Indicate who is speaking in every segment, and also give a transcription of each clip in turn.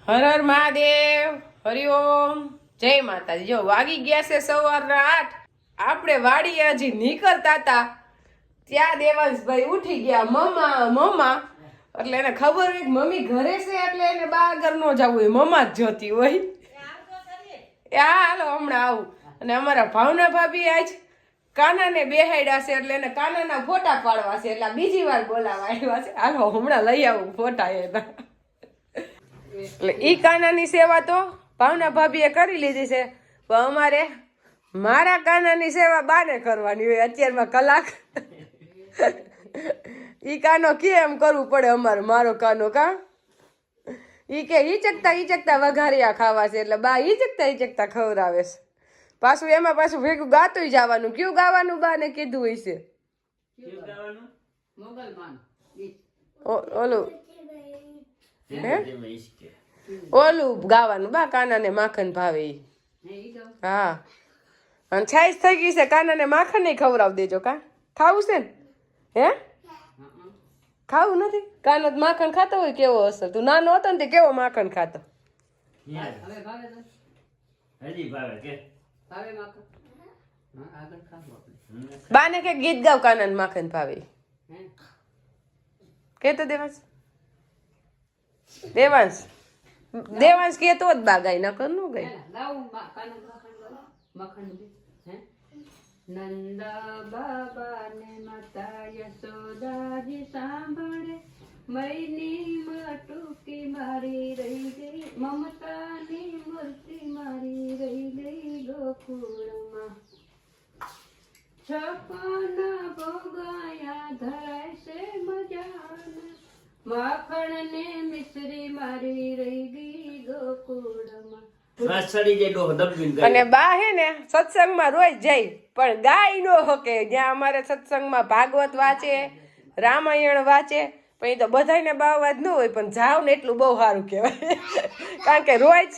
Speaker 1: હર હર મહાદેવ, હરિઓમ, જય માતાજી। જો વાગી ગયા છે સવારના 8। આપણે વાડીએ હજી નીકળતા હતા ત્યાં દેવાંશભાઈ ઉઠી ગયા, મમ્મા મમ્મા। એટલે એને ખબર હોય કે મમ્મી ઘરે છે, એટલે એને બહાર ન જવું હોય, મમ્મા જ જોતી હોય। હા હાલો હમણાં આવું। અને અમારા ભાવના ભાભી આજ કાનાને બેહાડ્યા છે, એટલે એને કાનાના ફોટા પાડવા છે, એટલે બીજી વાર બોલાવા આવ્યા છે। હાલો હમણાં લઈ આવું ફોટા એના। એટલે ઈ કાનાની સેવા તો ભાવના ભાભીએ કરી લીધી છે, પણ અમારે મારા કાનાની સેવા બાને કરવાની હોય અત્યારમાં કલાક। ઈ કાનો કે એમ કરવું પડે અમારે, મારો કાનો કા ઈ કે ઈચકતા વઘારિયા ખાવા છે, એટલે બા ઈચકતા ખવડાવે છે। પાછું એમાં પાછું ભેગું ગાતું જવાનું। કયું ગાવાનું બા ને કીધું હોય છે? ઓલું ઓલું ગાવાનું બા, કાનાને માખણ ભાવે ઈ। હા, અને છાઈસ થઈ ગઈ છે, કાનાને માખણ નહીં ખવડાવી દેજો। કા ખાવું છે ને? હે ખાવું નથી? કાનો માખણ ખાતો હોય કેવો હશે? તું નાનો હતો ને તે કેવો માખણ ખાતો? બાને કે ગીત ગાવ, કાનાને માખણ ભાવે કે તો દેવાંશ કે તો જ બા ગાય, નકર નો ગાય।
Speaker 2: નંદા બાબા ને માતા યશોદાજી સાંભળે, મૈની મટુકી મારી રહી ગઈ, મમતાની મૂર્તિ મારી રહી ગઈ ગોકુળમાં। છપ્પન ભોગાયા ધરાય છે મજાના, માખણ ને મિશ્રી મારી રહી ગઈ ગોકુળમાં। અને બા હે ને સત્સંગમાં રોજ જાય, પણ ગાય નો હકે। જ્યાં અમારે સત્સંગમાં ભાગવત વાંચે, રામાયણ વાંચે, પણ એ તો બધાને બાવા જ ન હોય, પણ જાવ ને એટલું બહુ સારું કહેવાય। કારણ કે રોજ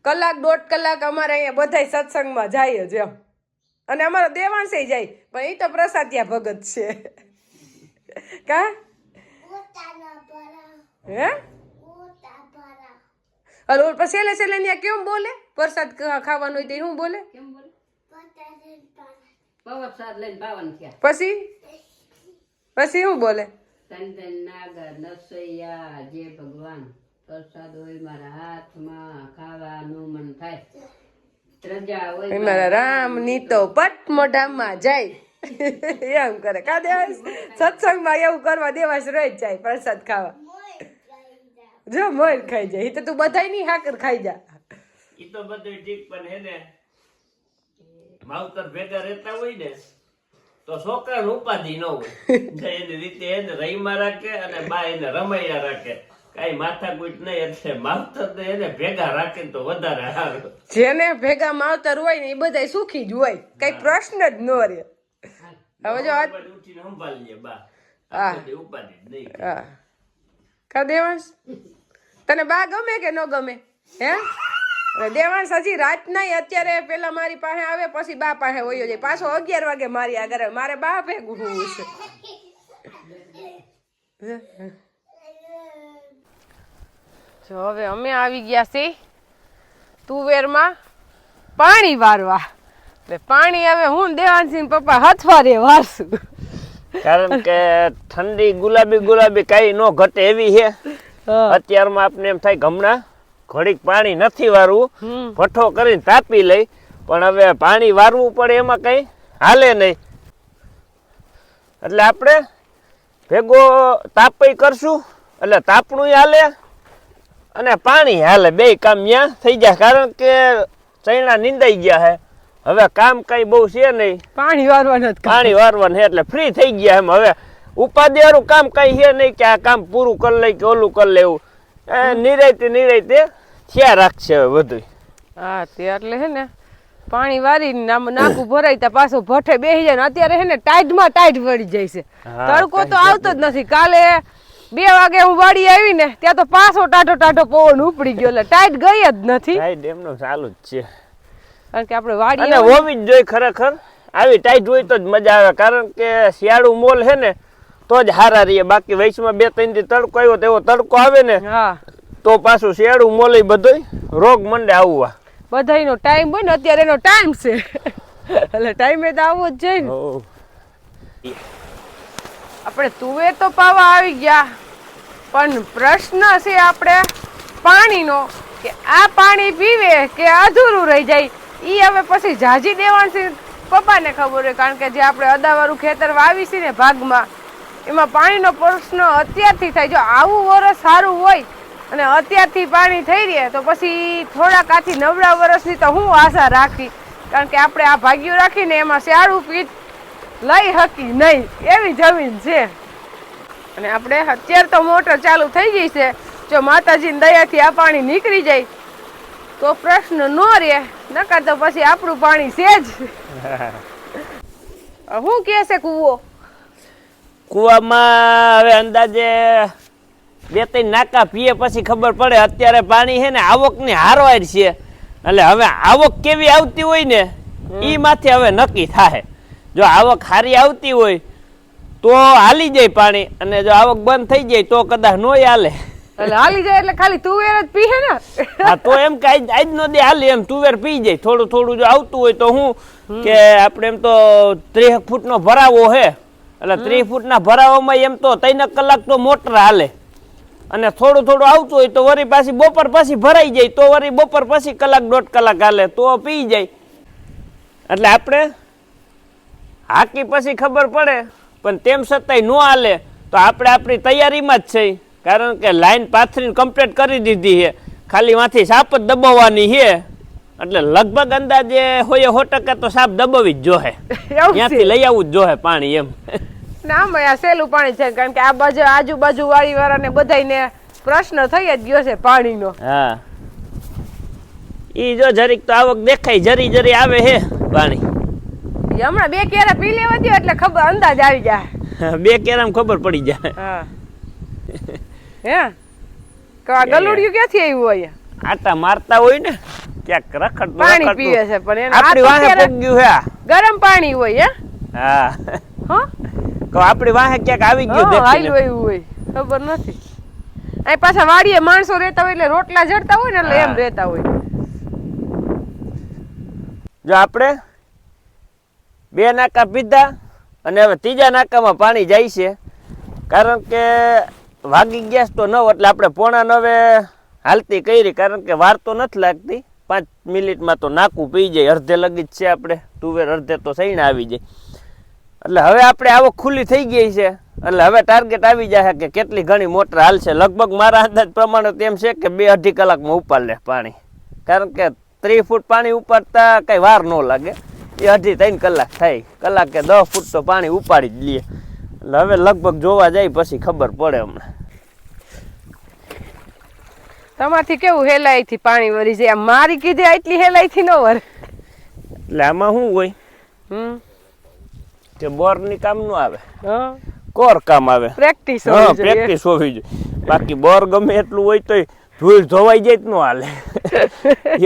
Speaker 2: કલાક 1.5 કલાક અમારે અહીંયા બધા સત્સંગમાં જાય જ એમ। અને અમારો દેવાંશે જાય, પણ એ તો પ્રસાદિયા ભગત છે। કા હે અરે પછી છેલ્લે ત્યાં કેમ બોલે? પ્રસાદ ખાવાનું હોય તો શું બોલે? પછી શું બોલે? જે ભગવાન પ્રસાદ હોય મારા હાથમાં, ખાવાનું મન થાય, પ્રજા હોય
Speaker 1: મારા રામ ની તો પટ મોઢામાં જાય। એમ કરે કા દેવાંશ? સત્સંગમાં એવું કરવા દેવાંશ રોજ જાય પ્રસાદ ખાવા। જો મોર ખાઈ જાય, તો તું બધાય ની હાકર ખાઈ જા।
Speaker 3: ઈ તો બધું ઠીક, પણ હે ને માવતર ભેગા રહેતા હોય ને તો છોકરાને ઉપાધિ ન હોય। એની રીતે એને રહીમાં રાખે અને બા એને રમાયા રાખે, કઈ માથાકૂટ નહીં, એટલે માવતર ને એને ભેગા રાખે તો વધારે સારું।
Speaker 1: જેને ભેગા માવતર હોય ને એ બધા સુખી જ હોય, કઈ પ્રશ્ન જ ન રહે। હવે જો
Speaker 3: ઉઠીને સંભાળી લે બા, ઉપાધિ જ નહીં।
Speaker 1: હા કા દેવાંશ, તને બા ગમે કે ન ગમે? હે દેવાંશ હજી રાત નહીં, અત્યારે પેલા મારી પાસે આવે, પછી બા પાસે વયો જાય, પાછો 11 વાગે મારી આગળ આવે। મારે બા ભેગું હોવું છે। જો હવે અમે આવી ગયા છીએ તુવેરમાં પાણી વારવા। એટલે પાણી હવે હું દેવાંશી પપ્પા હથવારે વારશું,
Speaker 3: કારણ કે ઠંડી ગુલાબી કઈ નો ઘટે એવી છે। અત્યારમાં આપણે એમ થાય હમણાં ઘડીક પાણી નથી વારવું, ભઠ્ઠો કરીને તાપી લઈ, પણ હવે પાણી વારવું પડે એમાં કઈ હાલે નહીં, એટલે આપણે ભેગો તાપય કરશું, એટલે તાપણું હાલે અને પાણી હાલે, બે કામ ત્યાં થઈ જાય। કારણ કે ચૈણા નીંદાઈ ગયા છે, હવે કામ કઈ બહુ છે નહીં,
Speaker 1: પાણી વારવાનું
Speaker 3: છે, એટલે ફ્રી થઈ ગયા એમ। હવે ઉપાધિ વાળું કામ કઈ છે નહીં કે આ કામ પૂરું કરી લઈ કે ઓલું કરી લેવું, નિરાયતે થયા રાખશે હવે બધું।
Speaker 1: હા તે એટલે હે ને પાણી વારીને નાકું ભરાય તા પાછો ભઠ્ઠે બેસી જાય ને અત્યારે હે ને ટાઈટમાં ટાઈટ વળી જાય છે, તડકો તો આવતો જ નથી। કાલે 2 વાગે હું વાડી આવી ને ત્યાં તો પાછો ટાઢો પવન ઉપડી ગયો, એટલે ટાઈટ ગઈ જ નથી।
Speaker 3: ટાઈટ એમનો ચાલુ જ છે,
Speaker 1: કારણ કે આપણે વાડી
Speaker 3: અને હોવી જ જોઈએ ખરેખર। આવી ટાઈટ હોય તો જ મજા આવે, કારણ કે શિયાળુ મોલ હે ને તો જ હારા રહીએ, બાકી વૈશમાં 2-3 દી તડકો આવ્યો તો એવો તડકો આવે ને તો પાછું શેડું મોલી બધું રોગ મંડે આવવા.
Speaker 1: બધાયનો ટાઈમ હોય ને અત્યારે એનો ટાઈમ છે એટલે ટાઈમે તો આવવો જ જોઈએ ને. આપણે તુવેર તો પાવા આવી ગયા પણ પ્રશ્ન છે આપણે પાણીનો કે આ પાણી પીવે કે અધૂરું રહી જાય ઈ હવે પછી જાજી દેવાંશી પપ્પાને ખબર હોય કારણ કે જે આપણે અદાવાળું ખેતર વાવી છે ને ભાગમાં એમાં પાણીનો પ્રશ્ન અત્યારથી થાય. જો આવું વરસ સારું હોય અને અત્યારથી પાણી થઈ રહે તો પછી થોડાક આથી નબળા વરસની તો હું આશા રાખી કારણ કે આપણે આ ભાગ્યું રાખીને એમાં સારું પીત લઈ શકી નહીં એવી જમીન છે. અને આપણે અત્યારે તો મોટર ચાલુ થઈ ગઈ છે. જો માતાજીની દયાથી આ પાણી નીકળી જાય તો પ્રશ્ન ન રહે નકર તો પછી આપણું પાણી છે જ. શું કહે છે કૂવો?
Speaker 3: કુવામાં હવે અંદાજે 2-3 નાકા પીએ પછી ખબર પડે. અત્યારે પાણી છે ને આવકની હારવાર છે એટલે હવે આવક કેવી આવતી હોય ને ઈ માથે હવે નક્કી થાય. જો આવક સારી આવતી હોય તો હાલી જાય પાણી અને જો આવક બંધ થઈ જાય તો કદાચ નોય હાલે.
Speaker 1: એટલે હાલી જાય એટલે ખાલી તુવેર જ પીએ ને.
Speaker 3: હા તો એમ કે આજ નો દે હાલી એમ તુવેર પી જાય. થોડું થોડું જો આવતું હોય તો હું કે આપણે એમ તો 30 ફૂટનો ભરાવો હે એટલે 30 ફૂટના ભરાવામાં એમ તો 3 કલાક તો મોટર હાલે અને થોડું થોડું આવતું હોય તો વળી પાછી બપોર પછી ભરાઈ જાય તો વળી બપોર પછી 1-1.5 કલાક હાલે તો પી જાય. એટલે આપણે હાકી પછી ખબર પડે પણ તેમ છતાંય ન હાલે તો આપણે આપણી તૈયારીમાં જ છે કારણ કે લાઈન પાથરીને કમ્પ્લીટ કરી દીધી છે. ખાલી માંથી સાપ જ દબાવવાની છે એટલે લગભગ અંદાજે 100% તો સાપ દબાવી જ જોહે. ત્યાંથી લઈ આવવું જ જોહે પાણી એમ.
Speaker 1: ના આ સહેલું પાણી છે કારણ કે આ બાજુ આજુબાજુ વાળી વાળાને બધાયને પ્રશ્ન થઈ જ ગયો છે પાણીનો.
Speaker 3: હા ઈ જો જરીક તો આવક દેખાય જરી જરી આવે હે પાણી.
Speaker 1: હમણાં 2 કેરા પી લેવા દો એટલે ખબર અંદાજ આવી જાય.
Speaker 3: 2 કેરામાં ખબર પડી જાય.
Speaker 1: હા હે કા ગલુડિયું ક્યાંથી આવ્યું હોય?
Speaker 3: આટા મારતા હોય ને ક્યાંક રખડતું
Speaker 1: પાણી પીવે છે પણ એને
Speaker 3: આપણી વાહે પગ્યું હે
Speaker 1: ગરમ પાણી હોય. હે
Speaker 3: હા
Speaker 1: હા
Speaker 3: તો આપણી વાહે ક્યાંક આવી ગયું દેખીને
Speaker 1: હોય ખબર નથી. આ પાછા વાડીએ માણસો રહેતા હોય એટલે રોટલા જડતા હોય ને એટલે એમ રહેતા હોય.
Speaker 3: જો આપણે 2 નાકા પીધા અને હવે 3જા નાકામાં પાણી જાય છે કારણ કે વાગી ગયા તો 9 એટલે આપણે 8:45 હાલતી કરી કારણ કે વાર તો નથી લાગતી. 5 મિનિટમાં તો નાકું પી જાય. અડધે લગી જ છે આપણે તુવેર અડધે તો સહીને આવી જાય એટલે હવે આપણે આવક ખુલ્લી થઈ ગઈ છે એટલે હવે ટાર્ગેટ આવી જાય કે કેટલી ઘણી મોટર હાલશે. લગભગ મારા અંદાજ પ્રમાણે તેમ છે કે 2-2.5 કલાકમાં ઉપાડ લે પાણી કારણ કે 30 ફૂટ પાણી ઉપાડતા કઈ વાર ન લાગે. એ 2.5-3 કલાક થાય. કલાક કે 10 ફૂટ તો પાણી ઉપાડી જ લે એટલે હવે લગભગ જોવા જાય પછી ખબર પડે. હમણાં
Speaker 1: તમારથી કેવું હેલાઈથી પાણી વરી જાય? મારી કીધે એટલી હેલાઈથી ન વર.
Speaker 3: એટલે આમાં શું હોય કે બોરની કામ ન આવે કોર કામ આવે.
Speaker 1: પ્રેક્ટિસ
Speaker 3: પ્રેક્ટિસ હોવી જોઈએ. બાકી બોર ગમે એટલું હોય તો ધૂળ ધોવાઈ જાય જ ન હાલે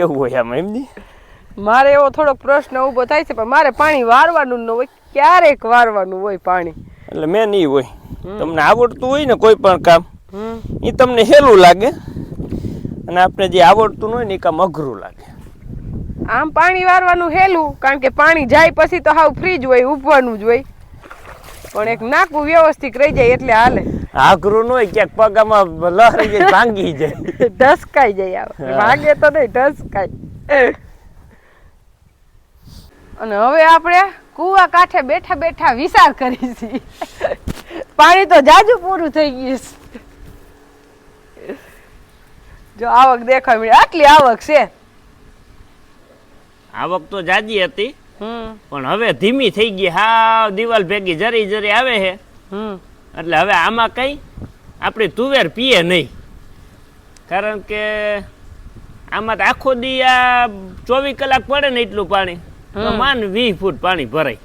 Speaker 3: એવું હોય આમાં. એમ નહીં
Speaker 1: મારે એવો થોડોક પ્રશ્ન ઉભો થાય છે પણ મારે પાણી વારવાનું ન હોય. ક્યારેક વારવાનું હોય પાણી
Speaker 3: એટલે મેં નહીં હોય. તમને આવડતું હોય ને કોઈ પણ કામ એ તમને હેલું લાગે અને આપણે જે આવડતું હોય ને એ કામ અઘરું લાગે.
Speaker 1: આમ પાણી વારવાનું હેલું કારણ કે પાણી જાય પછી તો હાવ ફ્રી જ હોય ઉભવાનું જ હોય પણ એક નાકું વ્યવસ્થિત રહી જાય એટલે હાલે.
Speaker 3: આઘરું ન હોય ક્યાંક પગામાં લહરી જાય ભાંગી જાય
Speaker 1: ઢસકાઈ જાય. ભાગે તો નહીં ઢસકાય. અને હવે આપણે કુવા કાંઠે બેઠા બેઠા વિચાર કરી છીએ પાણી તો જાજુ પૂરું થઈ ગયું છે. જો આવક દેખાય મળે આટલી આવક છે.
Speaker 3: આવક તો જાજી હતી પણ હવે ધીમી થઈ ગઈ. હા દિવાલ ભેગી જરી જરી આવે છે એટલે હવે આમાં કઈ આપણી તુવેર પીએ નહીં કારણ કે આમાં આખો દી આ 24 કલાક પડે ને એટલું પાણી તો માન 20 ફૂટ પાણી ભરાય.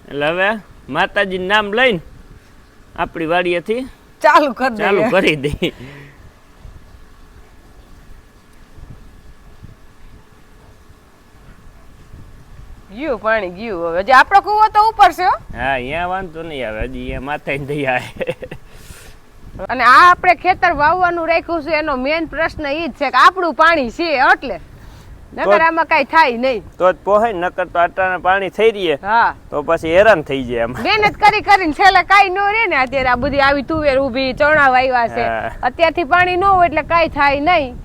Speaker 3: એટલે હવે માતાજીનું નામ લઈને આપણી વાડીએથી ચાલુ કરી દઈ.
Speaker 1: ગયું પાણી ગયું. હવે જે આપણો કુવો તો ઉપર છે.
Speaker 3: હા અહીંયા વાંધો નહીં આવે. હજી અહીંયા માથે દઈ આવે
Speaker 1: અને આ આપણે ખેતર વાવવાનું રાખ્યું છે એનો મેઇન પ્રશ્ન ઈ જ છે કે આપણું પાણી છે એટલે નકર આમાં કઈ થાય નહીં
Speaker 3: તો જ પોહાય, નકર તો આટાને પાણી થઈ રહીએ
Speaker 1: હા
Speaker 3: તો પછી હેરાન થઈ જાય એમ.
Speaker 1: મહેનત કરી કરીને છેલ્લે કાઈ ન રહે ને. અત્યારે આ બધી આવી તુવેર ઊભી, ચણા વાવ્યા છે, અત્યારથી પાણી ન હોય એટલે કાઈ થાય નહીં.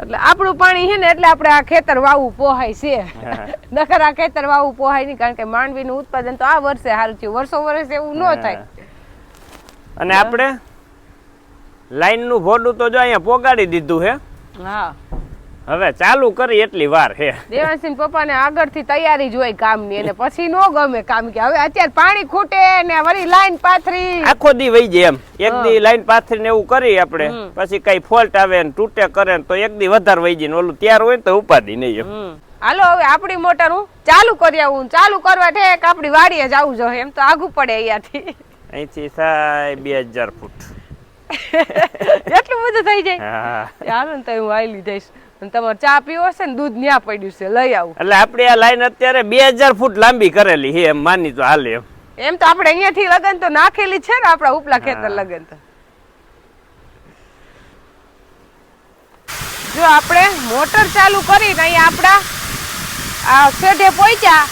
Speaker 1: એટલે આપણું પાણી છે ને એટલે આપણે આ ખેતર વાવવું પોહાય છે. નકર આ ખેતર વાવવું પોહાય નહીં, કારણ કે માંડવીનું ઉત્પાદન તો આ વર્ષે સારું થયું, વર્ષે એવું ન થાય.
Speaker 3: અને આપણે લાઈન નું ભોડું તો જો અહીંયા પોગાડી દીધું હે.
Speaker 1: હા
Speaker 3: હવે ચાલુ કરી એટલી વાર હે.
Speaker 1: દેવાંશી પપ્પાને આગળથી તૈયારી જ હોય કામની, અને પછી નો ગમે કામ કે હવે અત્યારે પાણી ખૂટે ને વળી લાઈન પાથરી
Speaker 3: આખો દી વહી જાય એમ. એક દી લાઈન પાથરી ને એવું કરી આપણે, પછી કઈ ફોલ્ટ આવે ને તૂટે કરે તો એક દી વધારે વહી જાય ને ઓલું તૈયાર હોય તો ઉપાડી નહીં એમ.
Speaker 1: હાલો હવે આપણી મોટર હું ચાલુ કરી આવું. ચાલુ કરવા ઠેક આપણી વાડીએ જવું જોઈએ, એમ તો આઘું પડે અહીંયાથી.
Speaker 3: અહીંથી થાય 2000 ફૂટ.
Speaker 1: એટલું બધું થઈ જાય. હાલો ને તો હું આયલી જઈશ. તમારે ચા પીવો હશે ને દૂધ ન્યા પડ્યું છે, લઈ આવું.
Speaker 3: એટલે આપડે આ લાઈન અત્યારે 2000 ફૂટ લાંબી કરેલી છે એમ માની તો હાલે એમ.
Speaker 1: એમ તો આપણે અહીંયાથી લગન તો નાખેલી છે ને આપડા ઉપલા ખેતર લગન તો. જો આપણે મોટર ચાલુ કરીને અહીંયા આપડા આ શેઢે પહોંચ્યા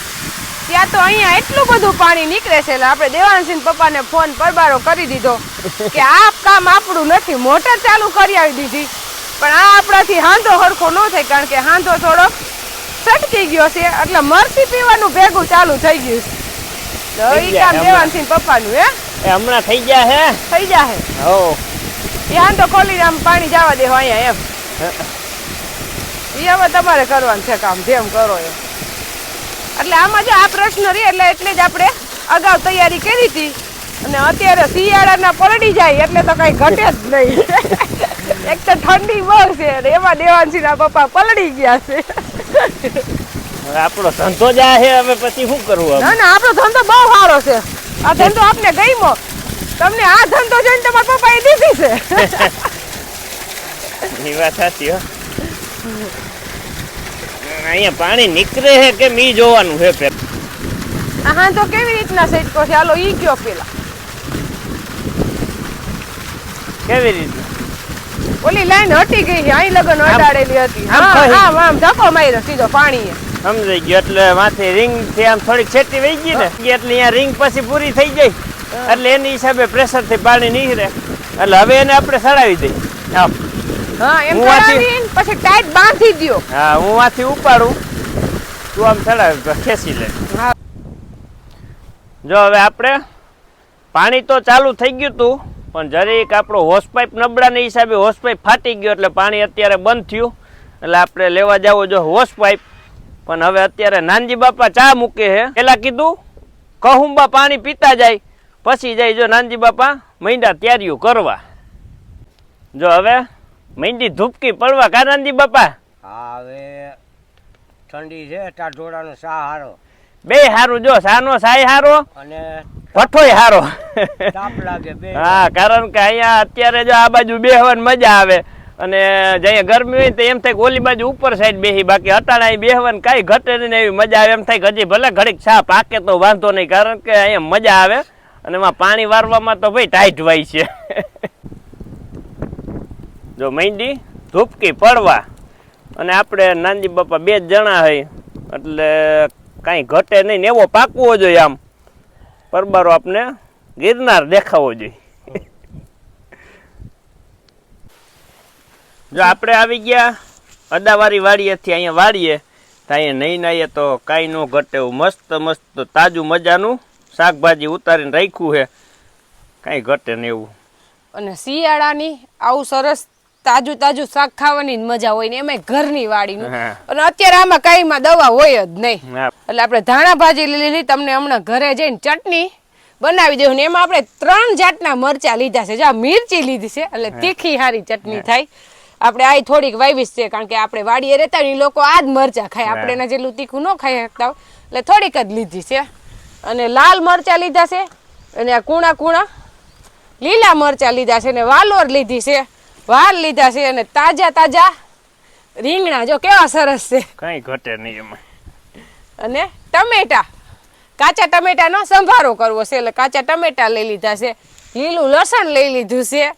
Speaker 1: ત્યાં તો અહીંયા એટલું બધું પાણી નીકળે છે. એટલે આપણે દેવાંશી પપ્પાને ફોન પરબારો કરી દીધો કે આ કામ આપણું નથી, મોટર ચાલુ કરી આવી દીધી, પણ આ આપણાથી હાંધો હરખો ન થાય, કારણ કે હાંધો થોડો સટકી ગયો છે એટલે મરસી પીવાનું ભેગું ચાલુ થઈ ગયું છે. તો ઈ કામ દેવાંશી પપ્પાનું હે
Speaker 3: હમણાં થઈ ગયા હે.
Speaker 1: થઈ જાહે.
Speaker 3: હો
Speaker 1: એ હાંધો ખોલીને આમ પાણી જવા દેવો અહીંયા એમ. ઈ હવે તમારે કરવાનું છે કામ, જેમ કરો એમ. એટલે આમાં જો આ પ્રશ્ન રહે એટલે જ આપણે અગાઉ તૈયારી કરી હતી, અને અત્યારે શિયાળાના પલડી જાય એટલે તો કઈ ઘટે જ નહીં. એક તો ઠંડી બહુ છે અને એમાં દેવાંશીના પપ્પા પલડી ગયા છે.
Speaker 3: આપણો ધંધો જ છે, હવે પછી શું કરવું?
Speaker 1: ના ના, આપણો ધંધો બહુ સારો છે. આ ધંધો આપને ગમ્યો. તમને આ ધંધો જોઈને તમારા પપ્પાએ દીધી છે.
Speaker 3: એ વાત સાચી હો. અહીંયા પાણી નીકળે છે કે મી જોવાનું છે પેલા.
Speaker 1: હા તો કેવી રીતના સેટકો છે? હાલો ઈ કયો પેલા.
Speaker 3: કેવી રીતે?
Speaker 1: ઓલી લાઈન હટી ગઈ છે, અહીં લગન અડાડેલી હતી. આમ આમ ધક્કો માર્યો સીધો પાણીએ.
Speaker 3: સમજાઈ ગયો. એટલે માથે રિંગ થી આમ થોડીક છેટી વહી ગઈ ને, એટલે અહીંયા રિંગ પછી પૂરી થઈ જાય, એટલે એની હિસાબે પ્રેશર થી પાણી નીકળે. એટલે હવે એને આપણે સડાવી દઈએ.
Speaker 1: હા એમ સડાવીને પછી ટાઈટ બાંધી દ્યો.
Speaker 3: હા હું આથી ઉપાડું, તું આમ સડાવી ખેંચી લે. જો હવે આપણે પાણી તો ચાલુ થઈ ગયું તું, પણ જરીક આપણો હોસ પાઇપ નબળાને હિસાબે હોસ પાઇપ ફાટી ગયો, એટલે પાણી અત્યારે બંધ થયું. એટલે આપણે લેવા જાવ જો હોસ પાઇપ. પણ હવે અત્યારે નાનજી બાપા ચા મૂકે છે. પેલા કીધું કહુંબા પાણી પીતા જાય, પછી જાય જો નાનજી બાપા મૈંડા તૈયારીઓ કરવા. જો હવે મૈંડી ધૂપકી પડવા કા નાનજી બાપા?
Speaker 4: હા હવે ઠંડી છે, ટાઢોળાનો સા હારો.
Speaker 3: બે હારું, જો સાનો સાય હારો
Speaker 4: અને
Speaker 3: ભઠ્ઠોય હારો.
Speaker 4: તાપ લાગે બે.
Speaker 3: હા, કારણ કે અહીંયા અત્યારે જો આ બાજુ બેહવાની મજા આવે, અને જઈએ ગરમી હોય તો એમ થાય કે ઓલી બાજુ ઉપર સાઈડ બેહી, બાકી અટાણા અહીં બેહવાની કાંઈ ઘટે નહીં, એવી મજા આવે. એમ થાય કે હજી ભલે ઘડીક છા પાકે તો વાંધો નહીં, કારણ કે અહીંયા મજા આવે. અને એમાં પાણી વારવામાં તો ભાઈ ટાઈટ હોય છે. જો મૈંડી ધૂપકી પડવા, અને આપણે નાનજી બાપા 2 જણા હોય એટલે કાંઈ ઘટે નહીં ને એવો પાકવો જોઈએ. આમ પરબારો આપણે ગિરનાર દેખાવો જોઈએ. જો આપણે આવી ગયા અડાવાળી વાડીએથી અહીંયા વાડીએ, તો અહીંયા નહીં નાહીએ તો કાંઈ ન ઘટે એવું મસ્ત મસ્ત તાજું મજાનું શાકભાજી ઉતારીને રાખ્યું છે, કાંઈ ઘટે ને એવું.
Speaker 1: અને શિયાળાની આવું સરસ તાજું તાજું શાક ખાવાની જ મજા હોય ને, એમાં ઘરની વાડીનું. અને અત્યારે આમાં કાંઈમાં દવા હોય જ નહીં. એટલે આપણે ધાણા ભાજી લીધી, તમને હમણાં ઘરે જઈને ચટણી બનાવી દેવું. ને એમાં આપણે 3 જાતના મરચા લીધા છે. જો મિરચી લીધી છે એટલે તીખી સારી ચટણી થાય. આપણે આ થોડીક વાવીશ છે, કારણ કે આપણે વાડીએ રહેતા હોય લોકો આ જ મરચા ખાય, આપણે એના જેટલું તીખું ન ખાઈ શકતા હોય, એટલે થોડીક જ લીધી છે. અને લાલ મરચા લીધા છે, અને આ કૂણા કૂણા લીલા મરચા લીધા છે, અને વાલોર લીધી છે, વાલ લીધા છે, અને તાજા તાજા રીંગણા જો કેવા સરસ છે,
Speaker 3: કાંઈ ઘટે નહીં એમાં.
Speaker 1: અને ટમેટા, કાચા ટમેટાનો સંભારો કરવો છે એટલે કાચા ટમેટા લઈ લીધા છે, લીલું લસણ લઈ લીધું છે,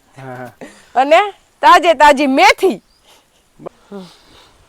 Speaker 1: અને તાજે તાજી મેથી.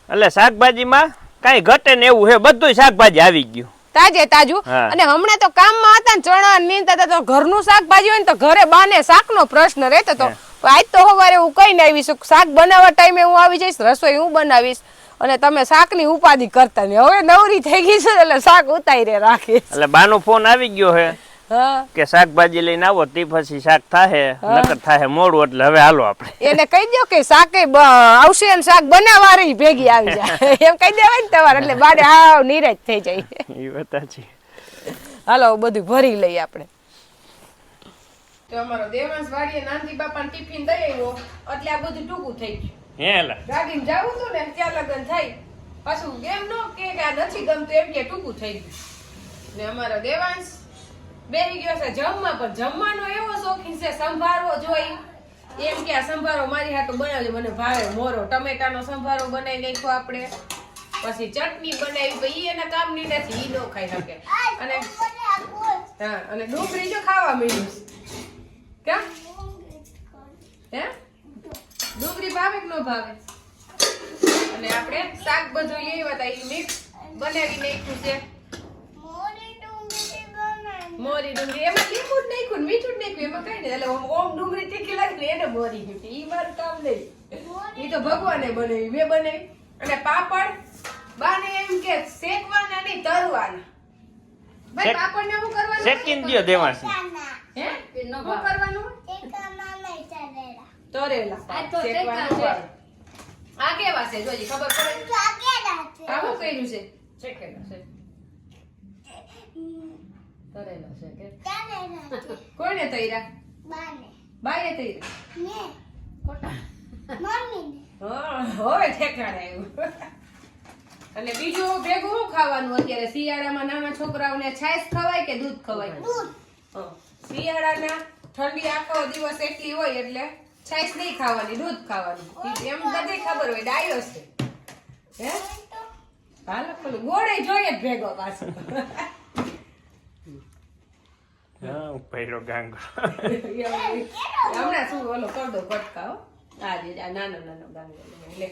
Speaker 3: એટલે શાકભાજીમાં કાંઈ ઘટે ને એવું હે, બધું શાકભાજી આવી ગયું
Speaker 1: તાજે તાજું.
Speaker 3: હા.
Speaker 1: અને હમણાં તો કામમાં હતા ને ચણા નીંદતા હતા તો ઘરનું શાકભાજી હોય ને તો ઘરે બાને શાકનો પ્રશ્ન રહેતો હતો. આજ તો સવારે હું કહીને આવીશ શાક બનાવવા ટાઈમે હું આવી જઈશ, રસોઈ હું બનાવીશ અને તમે શાકની ઉપાધિ કરતા ને હવે નવરી થઈ ગઈ છે એટલે શાક ઉતારી રાખીશ.
Speaker 3: એટલે બાનો ફોન આવી ગયો હે
Speaker 1: હા
Speaker 3: કે શાકભાજી લઈને આવો તે પછી શાક થાહે, નકર થાહે મોડું, એટલે હવે હાલો આપણે.
Speaker 1: એને કહી દો કે શાકે આવશે ને શાક બનાવવા ભેગી આવી જાય એમ કહી દેવાય ને તમારે, એટલે બારે હાવ નિરાશ થઈ જાય.
Speaker 3: એ બતા છે.
Speaker 1: હાલો બધું ભરી લઈએ આપણે. તો અમારો દેવાંશ વાડીએ નાનજી બાપાને ટિફિન દઈ આવ્યો એટલે આ બધું ટૂંકું થઈ ગયું.
Speaker 3: હે લા
Speaker 1: ગાડીમાં જાવું હતું ને ત્યાં લગન થઈ પાછું એમ નો કે આ નથી ગમતું એમ કે ટૂંકું થઈ ગયું. ને અમારો દેવાંશ બેહી ગયો છે જમવા, પણ જમવાનો એવો શોખીન છે સંભારો જોઈ એમ કે આ સંભારો મારી હાટુ બનાવજો, મને ભાવે મોરો. ટમેટાનો સંભારો બનાવી નાખ્યો આપણે, પછી ચટણી બનાવી, પછી એના કામની નથી, ઈ ન ખાઈ શકે. અને હા અને ડુંગળી જો ખાવા મળ્યું કા હે ડુંગળી ભાવે કે ન ભાવે. અને આપણે શાક બધું લેવા હતા એ મિક્સ બનાવી નાખ્યું છે. મોરી ડુંગળી એમાં લીંબુ જ નાખ્યું ને મીઠું જ નાખ્યું, એમાં કઈ નહીં. એટલે ઓમ ડુંગળી તીખી લાગે ને એને મોરી ગયું, ઈ મારું કામ નહીં. ઈ તો ભગવાને બનાવી, મેં બનાવી. અને પાપડ બાને એમ કે શેકવાના નહીં તરવાના. ભાઈ પાપડ ને શું કરવાનું?
Speaker 3: શેકીને દ્યો દેવાંશ.
Speaker 1: હે શું કરવાનું? તરેલા.
Speaker 2: આ તો
Speaker 1: શેકવાનું
Speaker 2: શેકા છે.
Speaker 1: આવે. આ કેવા છે જોજી ખબર પડે? આ શું કર્યું છે? શેકેલા છે. તરેલા છે કે કોઈને તૈરા? બાએ તૈરા. હા હવે ઠેકાણે આવ્યું. અને બીજું ભેગું શું ખાવાનું અત્યારે શિયાળામાં નાના છોકરાઓને છાશ ખવાય કે દૂધ ખવાય? હા. શિયાળાના ઠંડી આખો દિવસ એટલી હોય એટલે છાશ નહીં ખાવાની, દૂધ ખાવાનું. એમ બધી ખબર હોય, ડાયો છે. હે હાલો પેલું ગોળે જોઈએ જ ભેગો પાછો.
Speaker 3: હા ઉપેરો ગાંગો.
Speaker 1: હમણાં શું ઓલો કર દો પટકા હો. આ નાનો નાનો ગાંગો લે.